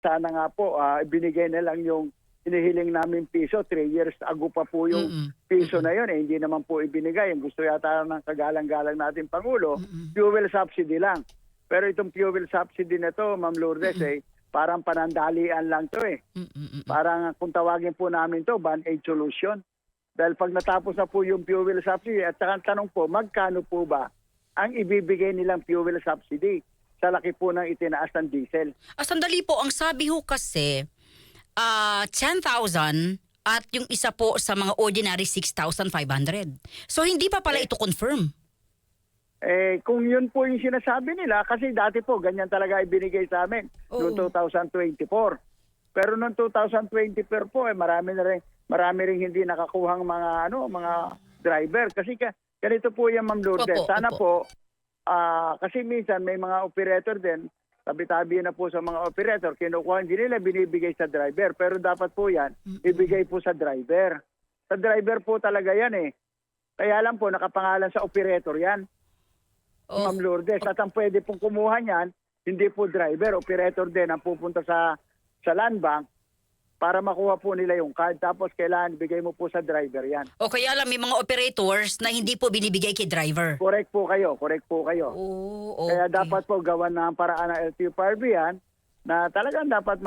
sana nga po ibinigay na lang yung hinihiling namin piso. 3 years ago pa po yung piso na yun. Hindi naman po ibinigay. Yung gusto yata ng kagalang-galang natin Pangulo, fuel subsidy lang. Pero itong fuel subsidy na to, Ma'am Lourdes, parang panandalian lang to eh. Parang kung tawagin po namin to, band-aid solution. Dahil pag natapos na po yung fuel subsidy, at saka tanong po, magkano po ba ang ibibigay nilang fuel subsidy sa laki po ng itinaas ng diesel? Sandali po, ang sabi ho kasi, 10,000 at yung isa po sa mga ordinary 6,500. So hindi pa pala ito confirm. Kung yun po yung sinasabi nila, kasi dati po ganyan talaga ibinigay sa amin noong 2024. Pero noong 2024 po marami ring hindi nakakuhang mga mga driver kasi ganito po yan, Ma'am Lourdes. Sana po kasi minsan may mga operator din, tabi-tabi na po sa mga operator, kinukuha hindi nila binibigay sa driver, pero dapat po yan ibigay po sa driver. Sa driver po talaga yan eh. Kaya lang po nakapangalan sa operator yan. Ma'am Lourdes, at ang pwede pong kumuha niyan, hindi po driver, operator din ang pupunta sa land bank para makuha po nila yung card. Tapos kailangan bigay mo po sa driver yan. O kaya lang may mga operators na hindi po binibigay kay driver. Correct po kayo. Okay. Kaya dapat po gawan ng paraan ng LTFRB yan na talagang dapat